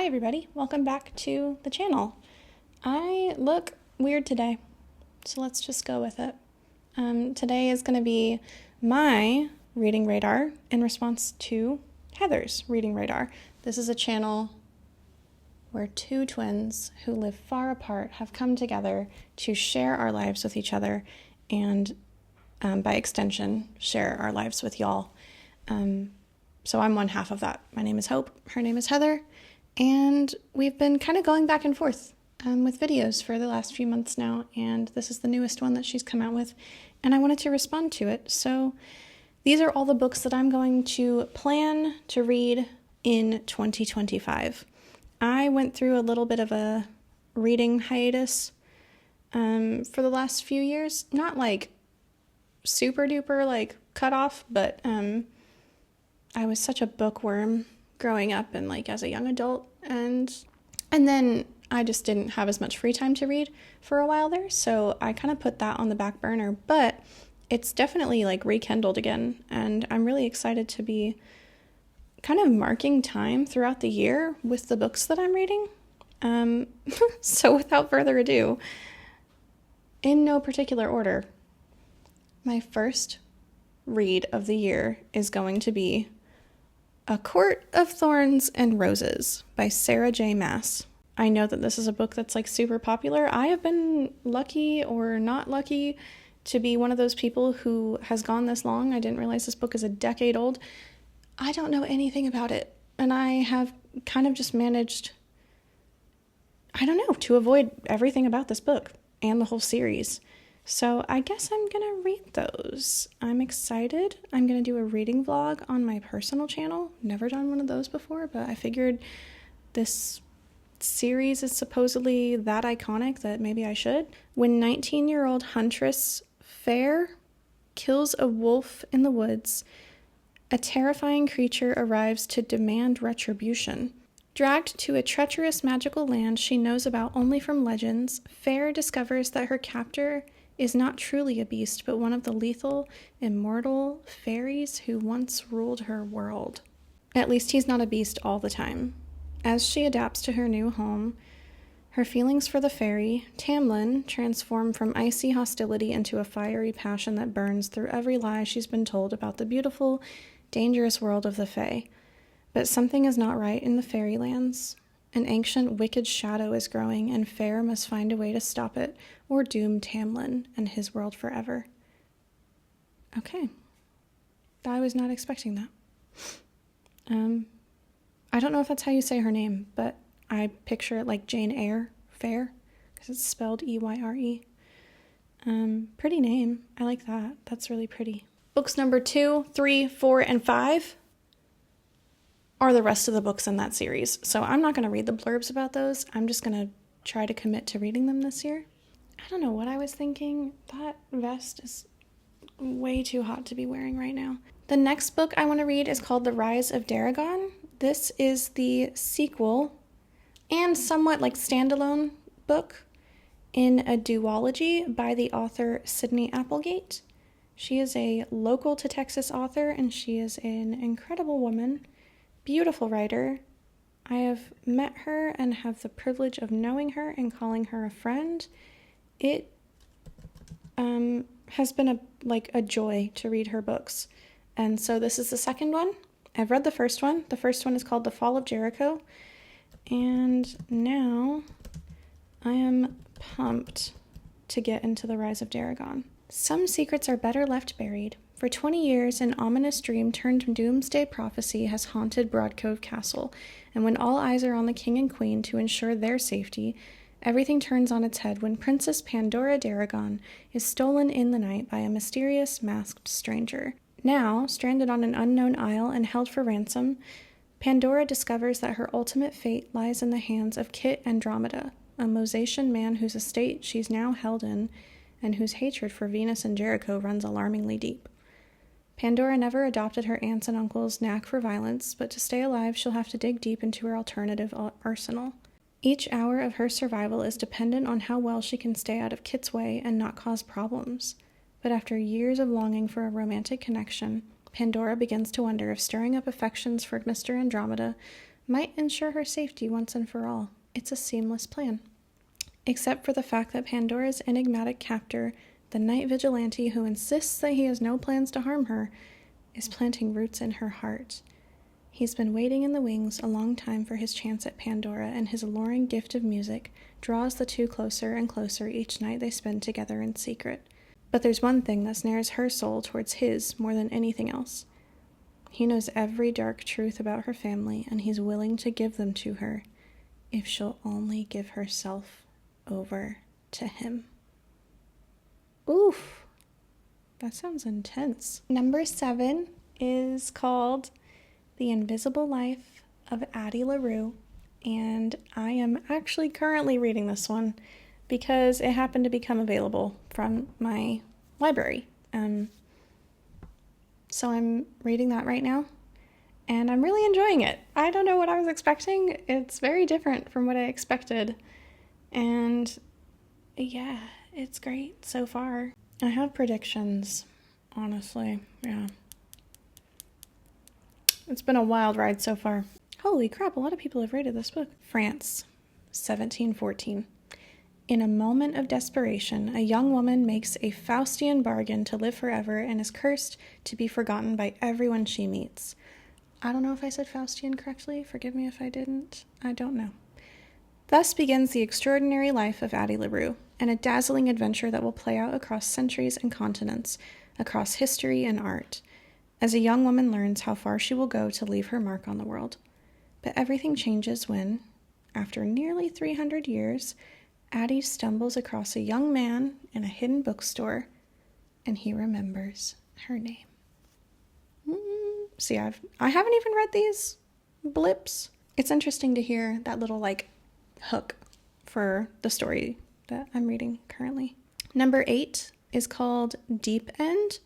everybody, welcome back to the channel. I look weird today, so let's just go with it. Today is going to be my reading radar in response to Heather's reading radar. This is a channel where two twins who live far apart have come together to share our lives with each other and, by extension, share our lives with y'all. So I'm one half of that. My name is Hope, her name is Heather, and we've been kind of going back and forth with videos for the last few months now, and this is the newest one that she's come out with, and I wanted to respond to it. So these are all the books that I'm going to plan to read in 2025. I went through a little bit of a reading hiatus for the last few years. Not like super duper like cut off, but I was such a bookworm growing up and like as a young adult, and then I just didn't have as much free time to read for a while there, so I kind of put that on the back burner, but it's definitely like rekindled again, and I'm really excited to be kind of marking time throughout the year with the books that I'm reading. So without further ado, in no particular order, my first read of the year is going to be A Court of Thorns and Roses by Sarah J. Maas. I know that this is a book that's like super popular. I have been lucky or not lucky to be one of those people who has gone this long. I didn't realize this book is a decade old. I don't know anything about it, and I have kind of just managed, I don't know, to avoid everything about this book and the whole series. So I guess I'm going to read those. I'm excited. I'm going to do a reading vlog on my personal channel. Never done one of those before, but I figured this series is supposedly that iconic that maybe I should. When 19-year-old huntress Fair kills a wolf in the woods, a terrifying creature arrives to demand retribution. Dragged to a treacherous magical land she knows about only from legends, Fair discovers that her captor is not truly a beast, but one of the lethal, immortal fairies who once ruled her world. At least he's not a beast all the time. As she adapts to her new home, her feelings for the fairy, Tamlin, transform from icy hostility into a fiery passion that burns through every lie she's been told about the beautiful, dangerous world of the Fae. But something is not right in the fairylands. An ancient, wicked shadow is growing, and Fair must find a way to stop it, or doom Tamlin and his world forever. Okay. I was not expecting that. I don't know if that's how you say her name, but I picture it like Jane Eyre, Fair, because it's spelled E-Y-R-E. Pretty name. I like that. That's really pretty. Books number 2, 3, 4, and 5 are the rest of the books in that series. So I'm not going to read the blurbs about those. I'm just going to try to commit to reading them this year. I don't know what I was thinking. That vest is way too hot to be wearing right now. The next book I want to read is called The Rise of Deragon. This is the sequel and somewhat like standalone book in a duology by the author Sydney Applegate. She is a local to Texas author, and she is an incredible woman. Beautiful writer. I have met her and have the privilege of knowing her and calling her a friend. It has been a joy to read her books. And so this is the second one. I've read the first one. The first one is called The Fall of Jericho. And now I am pumped to get into The Rise of Deragon. Some secrets are better left buried. For 20 years, an ominous dream turned doomsday prophecy has haunted Broadcove Castle, and when all eyes are on the king and queen to ensure their safety, everything turns on its head when Princess Pandora Deragon is stolen in the night by a mysterious masked stranger. Now, stranded on an unknown isle and held for ransom, Pandora discovers that her ultimate fate lies in the hands of Kit Andromeda, a Mosaian man whose estate she's now held in, and whose hatred for Venus and Jericho runs alarmingly deep. Pandora never adopted her aunts and uncles' knack for violence, but to stay alive she'll have to dig deep into her alternative arsenal. Each hour of her survival is dependent on how well she can stay out of Kit's way and not cause problems. But after years of longing for a romantic connection, Pandora begins to wonder if stirring up affections for Mr. Andromeda might ensure her safety once and for all. It's a seamless plan. Except for the fact that Pandora's enigmatic captor, the night vigilante who insists that he has no plans to harm her, is planting roots in her heart. He's been waiting in the wings a long time for his chance at Pandora, and his alluring gift of music draws the two closer and closer each night they spend together in secret. But there's one thing that snares her soul towards his more than anything else. He knows every dark truth about her family, and he's willing to give them to her if she'll only give herself over to him. Oof, that sounds intense. Number 7 is called The Invisible Life of Addie La Rue, and I am actually currently reading this one because it happened to become available from my library. So I'm reading that right now, and I'm really enjoying it. I don't know what I was expecting. It's very different from what I expected, and yeah, it's great so far. I have predictions, honestly, yeah. It's been a wild ride so far. Holy crap, a lot of people have rated this book. France, 1714. In a moment of desperation, a young woman makes a Faustian bargain to live forever and is cursed to be forgotten by everyone she meets. I don't know if I said Faustian correctly. Forgive me if I didn't. I don't know. Thus begins the extraordinary life of Addie La Rue, and a dazzling adventure that will play out across centuries and continents, across history and art, as a young woman learns how far she will go to leave her mark on the world. But everything changes when, after nearly 300 years, Addie stumbles across a young man in a hidden bookstore, and he remembers her name. See, I haven't even read these blips. It's interesting to hear that little, hook for the story that I'm reading currently. Number 8 is called Deep End.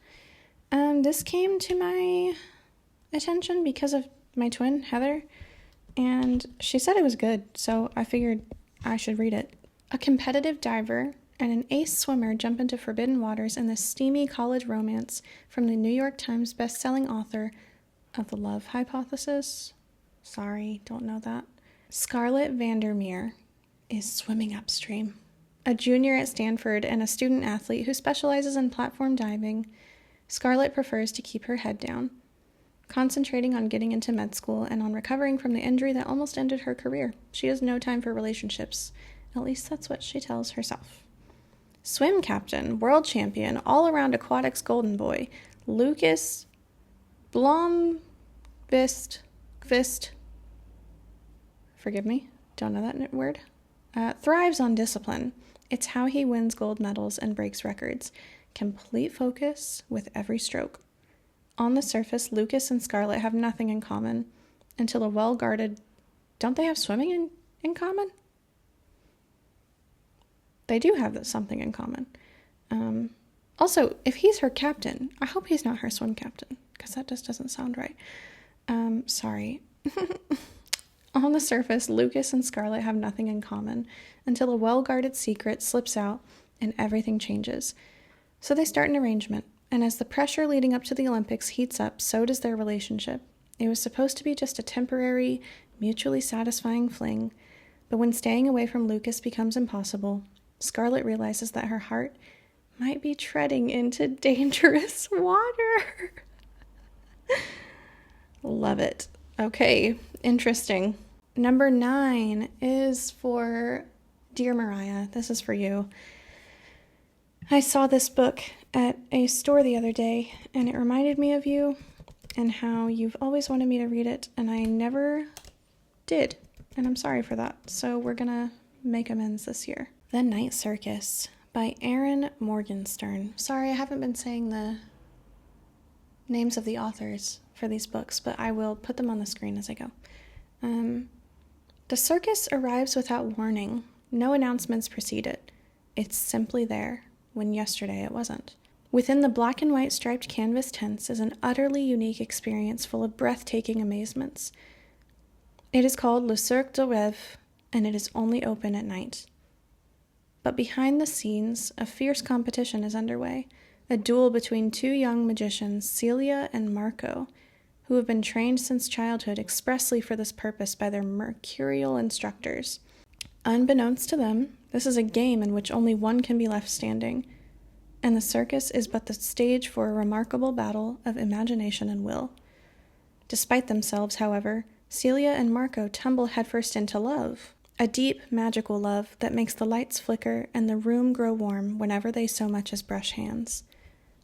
This came to my attention because of my twin, Heather, and she said it was good, so I figured I should read it. A competitive diver and an ace swimmer jump into forbidden waters in this steamy college romance from the New York Times best-selling author of The Love Hypothesis. Sorry, don't know that. Scarlett Vandermeer is swimming upstream. A junior at Stanford and a student athlete who specializes in platform diving, Scarlett prefers to keep her head down, concentrating on getting into med school and on recovering from the injury that almost ended her career. She has no time for relationships. At least that's what she tells herself. Swim captain, world champion, all-around aquatics golden boy, Lucas Blomqvist, forgive me, don't know that word, thrives on discipline. It's how he wins gold medals and breaks records. Complete focus with every stroke. On the surface, Lucas and Scarlett have nothing in common until a well-guarded... Don't they have swimming in common? They do have something in common. Also, if he's her captain, I hope he's not her swim captain, because that just doesn't sound right. Sorry. On the surface, Lucas and Scarlett have nothing in common until a well-guarded secret slips out and everything changes. So they start an arrangement, and as the pressure leading up to the Olympics heats up, so does their relationship. It was supposed to be just a temporary, mutually satisfying fling, but when staying away from Lucas becomes impossible, Scarlett realizes that her heart might be treading into dangerous water. Love it. Okay, interesting. Number 9 is for Dear Mariah. This is for you. I saw this book at a store the other day, and it reminded me of you and how you've always wanted me to read it, and I never did, and I'm sorry for that. So we're gonna make amends this year. The Night Circus by Erin Morgenstern. Sorry, I haven't been saying the names of the authors for these books, but I will put them on the screen as I go. The circus arrives without warning. No announcements precede it. It's simply there, when yesterday it wasn't. Within the black and white striped canvas tents is an utterly unique experience full of breathtaking amazements. It is called Le Cirque de Rêve, and it is only open at night. But behind the scenes, a fierce competition is underway, a duel between two young magicians, Celia and Marco, who have been trained since childhood expressly for this purpose by their mercurial instructors. Unbeknownst to them, this is a game in which only one can be left standing, and the circus is but the stage for a remarkable battle of imagination and will. Despite themselves, however, Celia and Marco tumble headfirst into love, a deep, magical love that makes the lights flicker and the room grow warm whenever they so much as brush hands.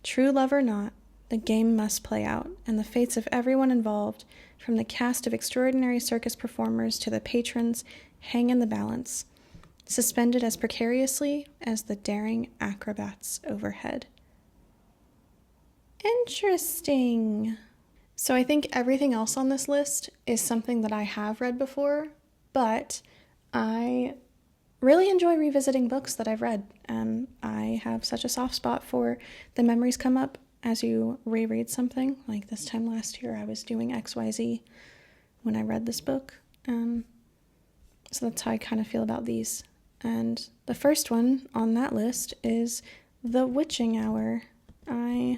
True love or not, the game must play out, and the fates of everyone involved, from the cast of extraordinary circus performers to the patrons, hang in the balance, suspended as precariously as the daring acrobats overhead. Interesting. So I think everything else on this list is something that I have read before, but I really enjoy revisiting books that I've read. I have such a soft spot for the memories come up as you reread something. Like this time last year, I was doing XYZ when I read this book. So that's how I kind of feel about these. And the first one on that list is The Witching Hour. I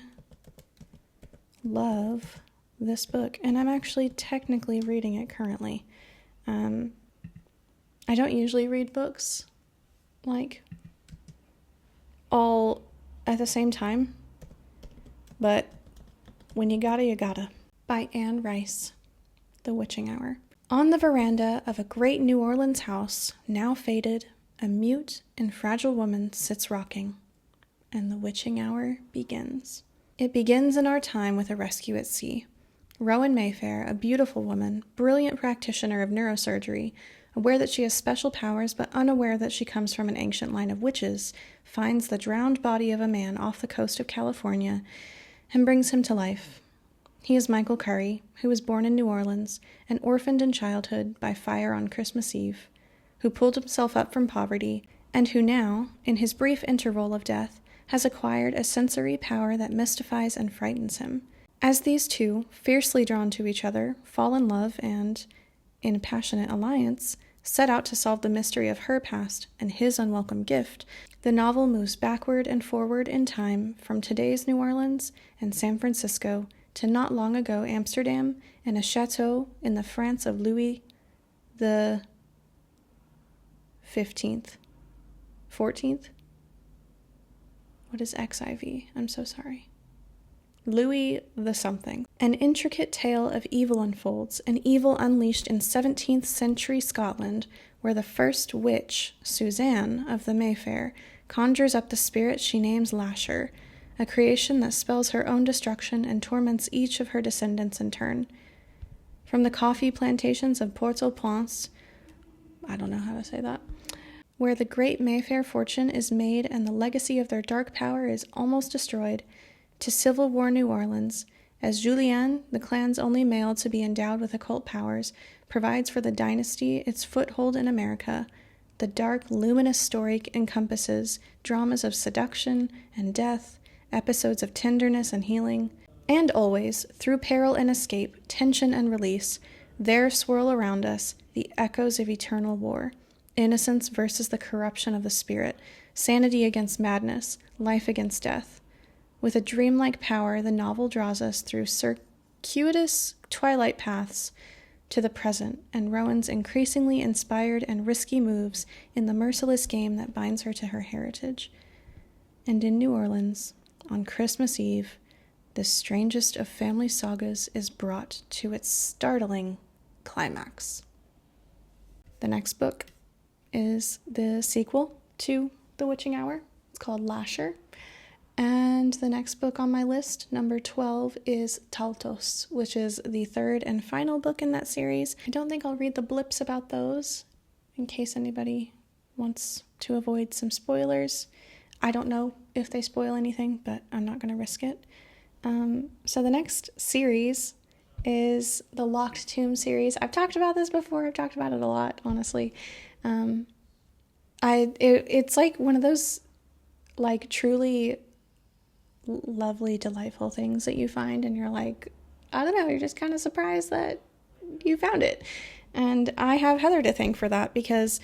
love this book, and I'm actually technically reading it currently. I don't usually read books like all at the same time, but when you gotta, you gotta. By Anne Rice. The Witching Hour. On the veranda of a great New Orleans house, now faded, a mute and fragile woman sits rocking, and the witching hour begins. It begins in our time with a rescue at sea. Rowan Mayfair, a beautiful woman, brilliant practitioner of neurosurgery, aware that she has special powers but unaware that she comes from an ancient line of witches, finds the drowned body of a man off the coast of California and brings him to life. He is Michael Curry, who was born in New Orleans and orphaned in childhood by fire on Christmas Eve, who pulled himself up from poverty, and who now, in his brief interval of death, has acquired a sensory power that mystifies and frightens him. As these two, fiercely drawn to each other, fall in love and, in a passionate alliance, set out to solve the mystery of her past and his unwelcome gift, the novel moves backward and forward in time from today's New Orleans and San Francisco to not long ago Amsterdam and a chateau in the France of Louis the 15th. 14th? What is XIV? I'm so sorry. Louis the something. An intricate tale of evil unfolds, an evil unleashed in 17th century Scotland, where the first witch, Suzanne of the Mayfair, conjures up the spirit she names Lasher, a creation that spells her own destruction and torments each of her descendants in turn. From the coffee plantations of Port-au-Prince, I don't know how to say that, where the great Mayfair fortune is made and the legacy of their dark power is almost destroyed, to Civil War New Orleans, as Julien, the clan's only male to be endowed with occult powers, provides for the dynasty its foothold in America. The dark, luminous story encompasses dramas of seduction and death, episodes of tenderness and healing, and always, through peril and escape, tension and release, there swirl around us the echoes of eternal war. Innocence versus the corruption of the spirit, sanity against madness, life against death. With a dreamlike power, the novel draws us through circuitous twilight paths to the present, and Rowan's increasingly inspired and risky moves in the merciless game that binds her to her heritage. And in New Orleans, on Christmas Eve, this strangest of family sagas is brought to its startling climax. The next book is the sequel to The Witching Hour. It's called Lasher. And the next book on my list, number 12, is Taltos, which is the third and final book in that series. I don't think I'll read the blips about those in case anybody wants to avoid some spoilers. I don't know if they spoil anything, but I'm not going to risk it. So the next series is the Locked Tomb series. I've talked about this before. I've talked about it a lot, honestly. It's like one of those like truly lovely, delightful things that you find and you're like, I don't know, you're just kind of surprised that you found it. And I have Heather to thank for that, because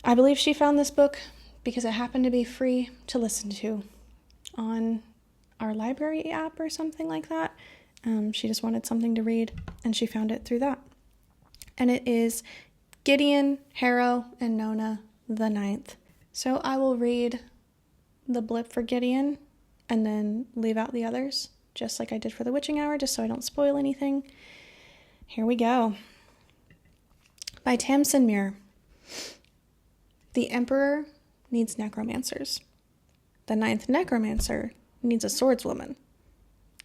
I believe she found this book because it happened to be free to listen to on our library app or something like that. She just wanted something to read, and she found it through that. And it is Gideon, Harrow, and Nona the 9th. So I will read the blip for Gideon and then leave out the others, just like I did for the witching hour, just so I don't spoil anything. Here we go. By Tamsyn Muir. The Emperor needs necromancers. The 9th necromancer needs a swordswoman.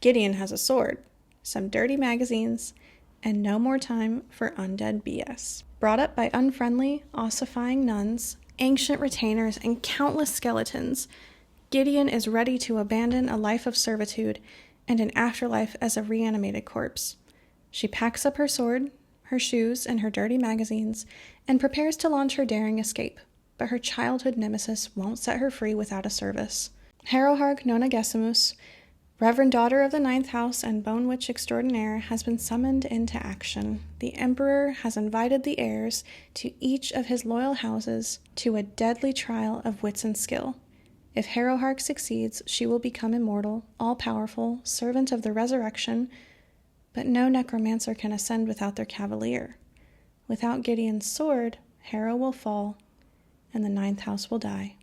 Gideon has a sword, some dirty magazines, and no more time for undead BS. Brought up by unfriendly, ossifying nuns, ancient retainers, and countless skeletons, Gideon is ready to abandon a life of servitude and an afterlife as a reanimated corpse. She packs up her sword, her shoes, and her dirty magazines, and prepares to launch her daring escape, but her childhood nemesis won't set her free without a service. Harrowharg Nona Gesimus, Reverend Daughter of the 9th House and Bone Witch Extraordinaire, has been summoned into action. The Emperor has invited the heirs to each of his loyal houses to a deadly trial of wits and skill. If Harrowharg succeeds, she will become immortal, all-powerful, servant of the resurrection, but no necromancer can ascend without their cavalier. Without Gideon's sword, Harrow will fall, and the 9th House will die.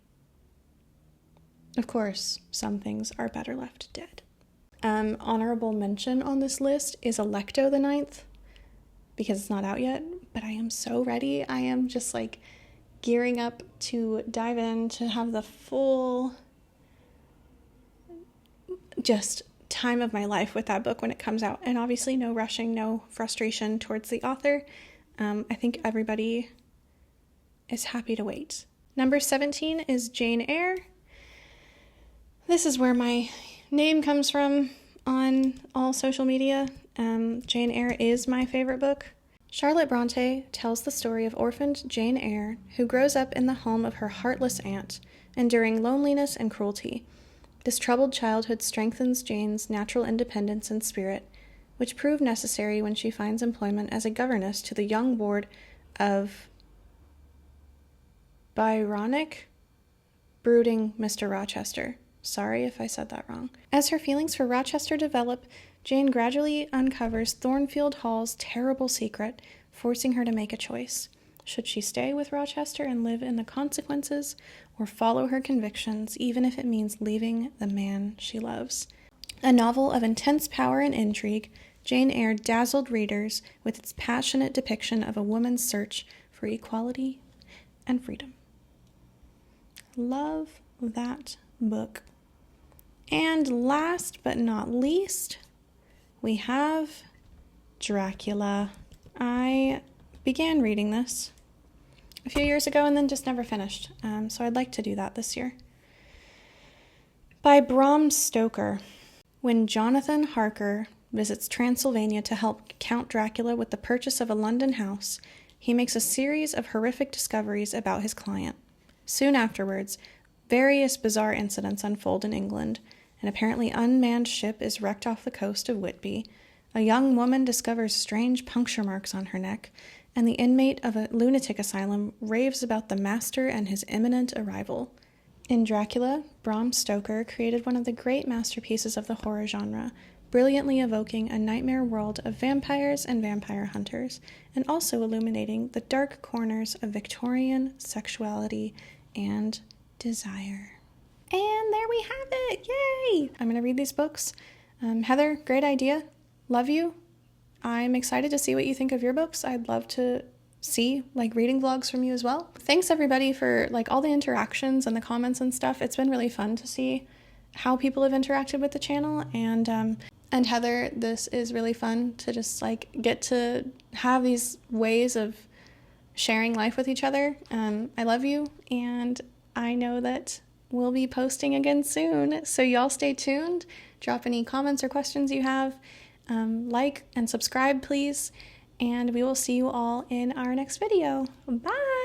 Of course, some things are better left dead. Honorable mention on this list is Alecto the 9th, because it's not out yet, but I am so ready. I am just like gearing up to dive in, to have the full just time of my life with that book when it comes out. And obviously no rushing, no frustration towards the author. I think everybody is happy to wait. Number 17 is Jane Eyre. This is where my name comes from on all social media. Jane Eyre is my favorite book. Charlotte Bronte tells the story of orphaned Jane Eyre, who grows up in the home of her heartless aunt, enduring loneliness and cruelty. This troubled childhood strengthens Jane's natural independence and spirit, which prove necessary when she finds employment as a governess to the young ward of Byronic, brooding Mr. Rochester. Sorry if I said that wrong. As her feelings for Rochester develop, Jane gradually uncovers Thornfield Hall's terrible secret, forcing her to make a choice. Should she stay with Rochester and live in the consequences, or follow her convictions, even if it means leaving the man she loves? A novel of intense power and intrigue, Jane Eyre dazzled readers with its passionate depiction of a woman's search for equality and freedom. Love that book. And last but not least, we have Dracula. I began reading this a few years ago and then just never finished, so I'd like to do that this year. By Bram Stoker. When Jonathan Harker visits Transylvania to help Count Dracula with the purchase of a London house, he makes a series of horrific discoveries about his client. Soon afterwards, various bizarre incidents unfold in England. An apparently unmanned ship is wrecked off the coast of Whitby. A young woman discovers strange puncture marks on her neck, and the inmate of a lunatic asylum raves about the master and his imminent arrival. In Dracula, Bram Stoker created one of the great masterpieces of the horror genre, brilliantly evoking a nightmare world of vampires and vampire hunters, and also illuminating the dark corners of Victorian sexuality and desire. And there we have it! Yay! I'm going to read these books. Heather, great idea. Love you. I'm excited to see what you think of your books. I'd love to see reading vlogs from you as well. Thanks everybody for all the interactions and the comments and stuff. It's been really fun to see how people have interacted with the channel, and Heather, this is really fun to just get to have these ways of sharing life with each other. I love you, and I know that we'll be posting again soon, so y'all stay tuned. Drop any comments or questions you have. Like and subscribe, please, and we will see you all in our next video. Bye!